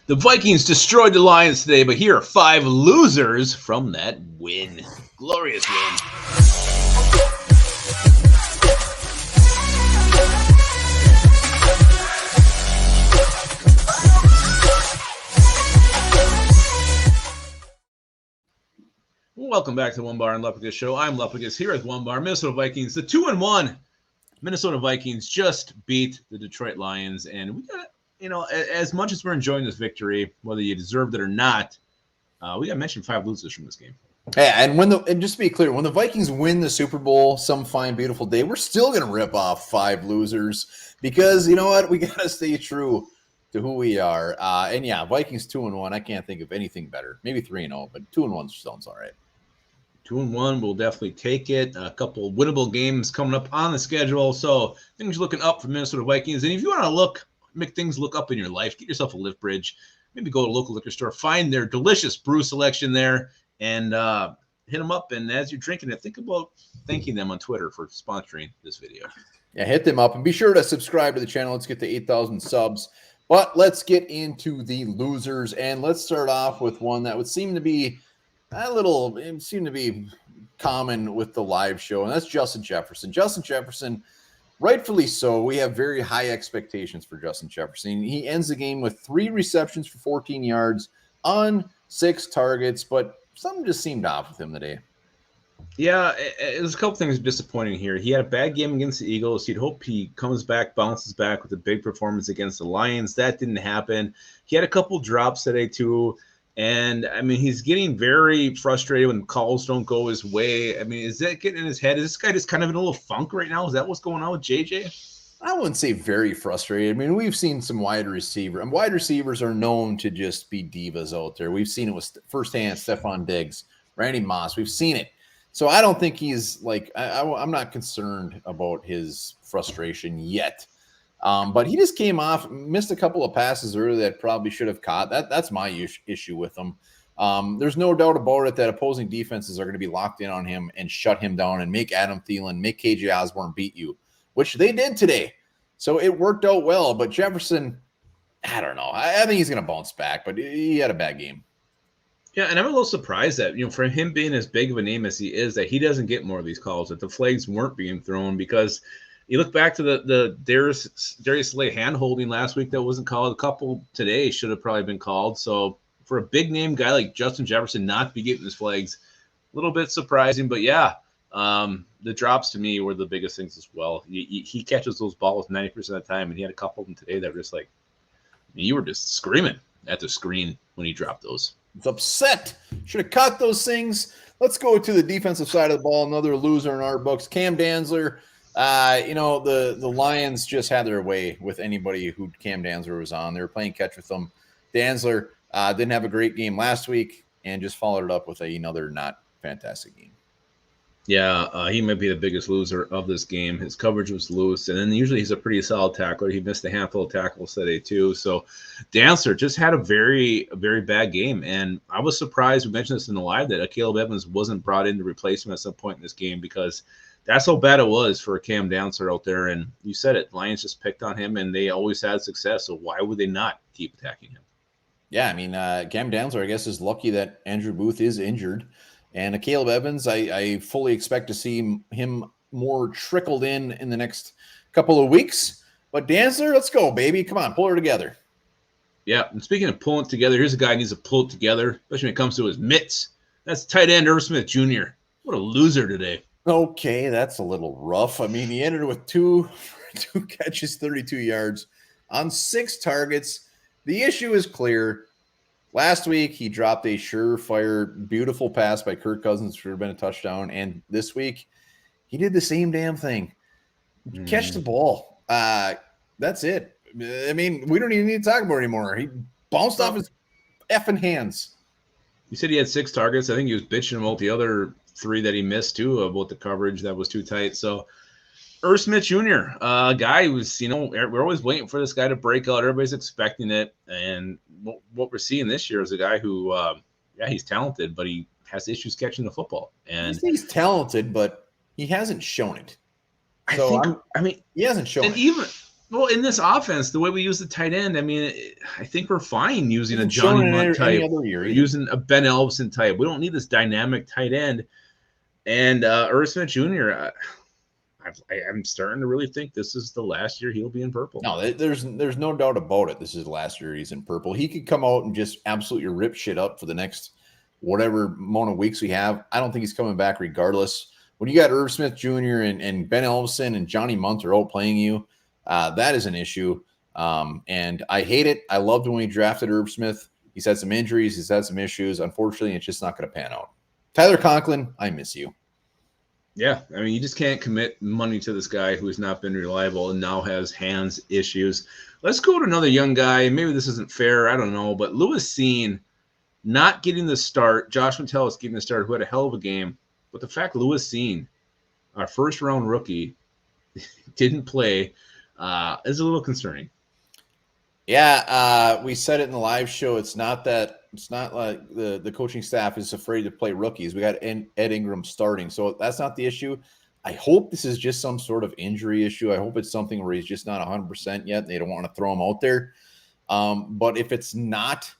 The Vikings destroyed the Lions today, but here are 5 losers from that win. Glorious win. Welcome back to the Onebar and Lupagus show. I'm Lupagus here at Onebar. Minnesota Vikings, the 2-1 Minnesota Vikings just beat the Detroit Lions, and we got, as much as we're enjoying this victory, whether you deserved it or not, we got to mention 5 losers from this game. Yeah, and just to be clear, when the Vikings win the Super Bowl some fine, beautiful day, we're still going to rip off 5 losers because, you know what, we got to stay true to who we are. And yeah, Vikings 2-1, I can't think of anything better. Maybe 3-0, but 2-1 sounds all right. 2-1, we'll definitely take it. A couple of winnable games coming up on the schedule, so things looking up for Minnesota Vikings. And if you want to make things look up in your life, get yourself a lift bridge. Maybe go to a local liquor store, find their delicious brew selection there, and hit them up. And as you're drinking it, think about thanking them on Twitter for sponsoring this video. Yeah, hit them up and be sure to subscribe to the channel. Let's get to 8,000 subs. But let's get into the losers, and let's start off with one that would seem to be common with the live show, and that's Justin Jefferson. Justin Jefferson, rightfully so. We have very high expectations for Justin Jefferson. He ends the game with 3 receptions for 14 yards on 6 targets, but something just seemed off with him today. Yeah, there's a couple things disappointing here. He had a bad game against the Eagles. You'd hope he comes back, bounces back with a big performance against the Lions. That didn't happen. He had a couple drops today too. And, I mean, he's getting very frustrated when calls don't go his way. I mean, is that getting in his head? Is this guy just kind of in a little funk right now? Is that what's going on with JJ? I wouldn't say very frustrated. I mean, we've seen some wide receivers are known to just be divas out there. We've seen it with firsthand Stephon Diggs, Randy Moss. We've seen it. So I don't think he's I'm not concerned about his frustration yet. But he just came off, missed a couple of passes early that probably should have caught. That's my issue with him. There's no doubt about it that opposing defenses are going to be locked in on him and shut him down and make Adam Thielen, make KJ Osborne beat you, which they did today. So it worked out well. But Jefferson, I don't know. I think he's going to bounce back, but he had a bad game. Yeah, and I'm a little surprised that, for him being as big of a name as he is, that he doesn't get more of these calls, that the flags weren't being thrown, because you look back to the Darius Slay hand-holding last week that wasn't called. A couple today should have probably been called. So for a big-name guy like Justin Jefferson not to be getting his flags, a little bit surprising. But, yeah, the drops to me were the biggest things as well. He catches those balls 90% of the time, and he had a couple of them today that were just you were just screaming at the screen when he dropped those. It's upset. Should have caught those things. Let's go to the defensive side of the ball. Another loser in our books, Cam Dantzler. The Lions just had their way with anybody who Cam Dantzler was on. They were playing catch with them. Dantzler didn't have a great game last week and just followed it up with another not fantastic game. Yeah, he might be the biggest loser of this game. His coverage was loose, and then usually he's a pretty solid tackler. He missed a handful of tackles today too. So Dantzler just had a very, very bad game, and I was surprised. We mentioned this in the live that Caleb Evans wasn't brought in to replace him at some point in this game, because that's how bad it was for Cam Dantzler out there. And you said it, Lions just picked on him, and they always had success. So why would they not keep attacking him? Yeah, I mean, Cam Dantzler, I guess, is lucky that Andrew Booth is injured. And Caleb Evans, I fully expect to see him more trickled in the next couple of weeks. But Dantzler, let's go, baby. Come on, pull her together. Yeah, and speaking of pulling it together, here's a guy who needs to pull it together, especially when it comes to his mitts. That's tight end Irv Smith Jr. What a loser today. Okay, that's a little rough. I mean, he ended with two catches, 32 yards on 6 targets. The issue is clear. Last week, he dropped a surefire, beautiful pass by Kirk Cousins, which would have been a touchdown. And this week, he did the same damn thing. Catch the ball. That's it. I mean, we don't even need to talk about it anymore. He bounced off his effing hands. You said he had 6 targets. I think he was bitching about the other 3 that he missed, too, about the coverage that was too tight. So, Irv Smith Jr., a guy who's, we're always waiting for this guy to break out. Everybody's expecting it. And what we're seeing this year is a guy who, he's talented, but he has issues catching the football. And he's talented, but he hasn't shown it. So he hasn't shown it. And Well, in this offense, the way we use the tight end, I mean, I think we're fine using a Hasn't Johnny shown it Munt any type other year or either. using a Ben Elvson type. We don't need this dynamic tight end. And Irv Smith Jr., I'm starting to really think this is the last year he'll be in purple. No, there's no doubt about it. This is the last year he's in purple. He could come out and just absolutely rip shit up for the next whatever amount of weeks we have. I don't think he's coming back regardless. When you got Irv Smith Jr. and Ben Elvson and Johnny Munt are out playing you, that is an issue. And I hate it. I loved when we drafted Irv Smith. He's had some injuries. He's had some issues. Unfortunately, it's just not going to pan out. Tyler Conklin, I miss you. Yeah, I mean, you just can't commit money to this guy who's not been reliable and now has hands issues. Let's go to another young guy. Maybe this isn't fair. I don't know. But Lewis Seen not getting the start. Josh Metellus getting the start, who had a hell of a game. But the fact Lewis Seen, our first-round rookie, didn't play is a little concerning. Yeah, we said it in the live show. It's not like the coaching staff is afraid to play rookies. We got Ed Ingram starting, so that's not the issue. I hope this is just some sort of injury issue. I hope it's something where he's just not 100% yet. They don't want to throw him out there. But if it's not,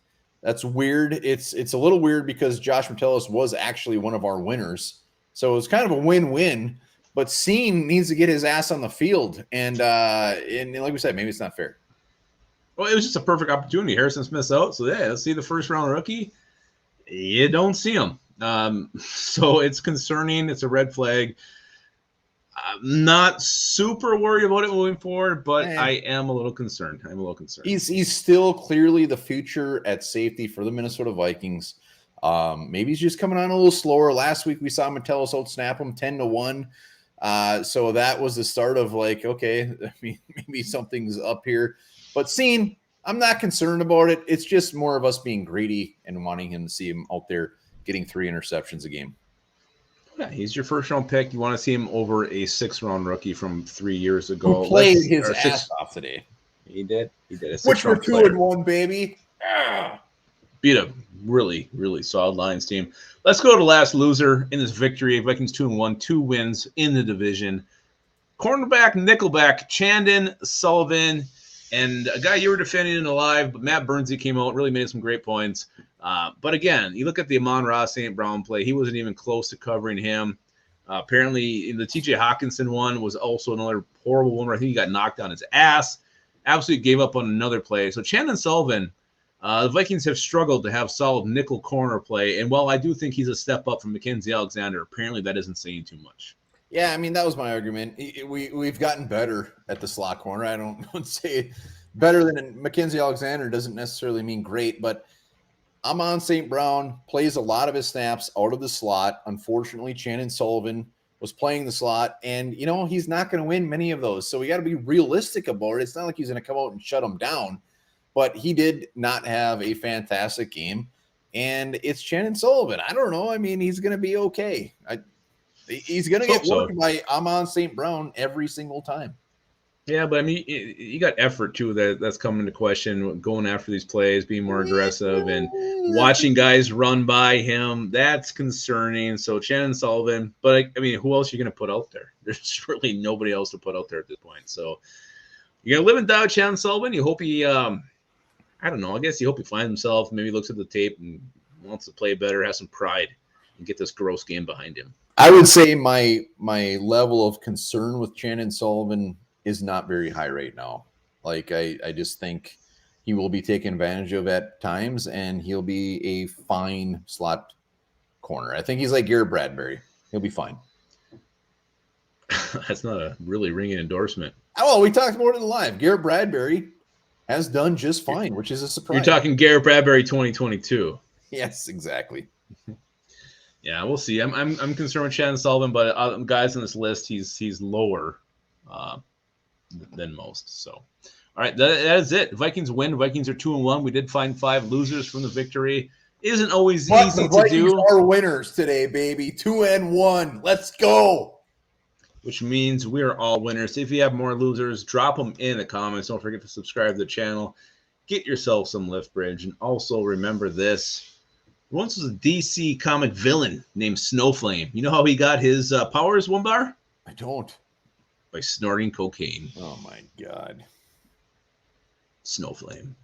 that's weird. It's a little weird because Josh Metellus was actually one of our winners, so it's kind of a win-win. But Seen needs to get his ass on the field, and like we said, maybe it's not fair. Well, it was just a perfect opportunity. Harrison Smith's out, so yeah, let's see the first-round rookie. You don't see him. So it's concerning. It's a red flag. I'm not super worried about it moving forward, but I am a little concerned. He's still clearly the future at safety for the Minnesota Vikings. Maybe he's just coming on a little slower. Last week we saw Metellus out-snap him 10-1. So that was the start of like, okay, maybe something's up here. But Seen, I'm not concerned about it. It's just more of us being greedy and wanting him to see him out there getting 3 interceptions a game. Yeah, he's your first-round pick. You want to see him over a 6th-round rookie from 3 years ago. Who played his ass off today. He did. Which were 2-1, baby. Beat a really, really solid Lions team. Let's go to the last loser in this victory. Vikings 2-1, 2 wins in the division. Cornerback, nickelback, Chandon Sullivan. And a guy you were defending in the live, but Matt Bernsey came out, really made some great points. But again, you look at the Amon-Ra St. Brown play, he wasn't even close to covering him. Apparently, the TJ Hawkinson one was also another horrible one where I think he got knocked on his ass. Absolutely gave up on another play. So Chandon Sullivan, the Vikings have struggled to have solid nickel corner play. And while I do think he's a step up from Mackenzie Alexander, apparently that isn't saying too much. Yeah, I mean, that was my argument. We've gotten better at the slot corner. I don't say better than Mackenzie Alexander doesn't necessarily mean great, but Amon St. Brown plays a lot of his snaps out of the slot. Unfortunately, Chandon Sullivan was playing the slot, and, he's not going to win many of those. So we got to be realistic about it. It's not like he's going to come out and shut him down, but he did not have a fantastic game, and it's Chandon Sullivan. I don't know. I mean, he's going to be okay. He's going to get worked by Amon St. Brown every single time. Yeah, but I mean, you got effort too that's coming into question, going after these plays, being more aggressive, and watching guys run by him. That's concerning. So Chandon Sullivan, but I mean, who else are you going to put out there? There's really nobody else to put out there at this point. So you're going to live and die with Chandon Sullivan. You hope he, I don't know, I guess you hope he finds himself, maybe looks at the tape and wants to play better, has some pride, and get this gross game behind him. I would say my level of concern with Chandon Sullivan is not very high right now. Like, I just think he will be taken advantage of at times, and he'll be a fine slot corner. I think he's like Garrett Bradbury. He'll be fine. That's not a really ringing endorsement. Oh, we talked about it in live. Garrett Bradbury has done just fine, which is a surprise. You're talking Garrett Bradbury 2022. Yes, exactly. Yeah, we'll see. I'm concerned with Chandon Sullivan, but guys on this list, he's lower than most. So, all right, that is it. Vikings win. Vikings are 2-1. We did find 5 losers from the victory. Isn't always easy to do. Are winners today, baby. 2-1. Let's go. Which means we are all winners. If you have more losers, drop them in the comments. Don't forget to subscribe to the channel. Get yourself some lift bridge, and also remember this. Once was a DC comic villain named Snowflame. You know how he got his powers, Onebar? I don't. By snorting cocaine. Oh, my God. Snowflame.